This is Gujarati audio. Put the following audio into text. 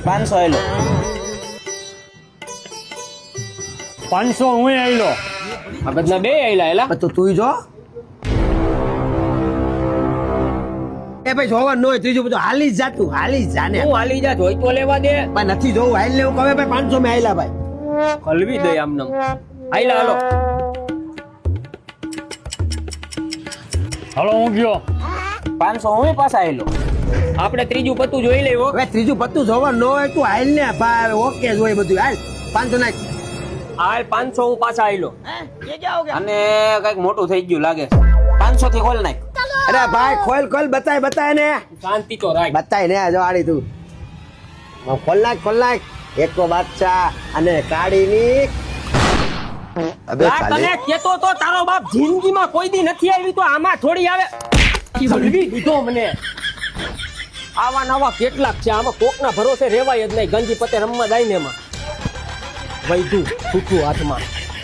500 આયલો 500 હું આયલો આ બધા બે આયલા એલા તો તું જો એ ભાઈ જોવા ન હોય ત્રીજું બધું હાલી જ જાતું હાલી જ જાને હું હાલી જા જોઈ તો લેવા દે ભાઈ નથી જોવું હાલ લેવું કહે ભાઈ 500 માં આયલા ભાઈ હલવી દે આમ નમ આયલા હાલો હાલો હું ગયો 500 હું પાછા આયલો આપણે ત્રીજું પત્તું જોઈ લેવો હવે ત્રીજું પત્તું જોવા ન હોય તું હાલ ને ભાઈ ઓકે જોઈ બધું હાલ 500 નાખ હાલ 500 હું પાછા આયલો અને કઈક મોટું થઈ ગયું લાગે છે 500 થી ખોલ નાખ અરે ભાઈ ખોલ બતાય ને શાંતિ તો રાખ બતાય ને જો આડી તું ખોલ નાખ એકો બાદશાહ અને કાળીની અબે તને કેતો તો તારો બાપ જિંદગીમાં કોઈ દી નથી આવી તો આમાં થોડી આવે હલવી દીધો મને આવા નવા કેટલાક છે આમાં કોકના ભરોસે રેવાય જ નહીં ગંજી પતે રમવા જાય ને એમાં વૈધું છૂટું હાથમાં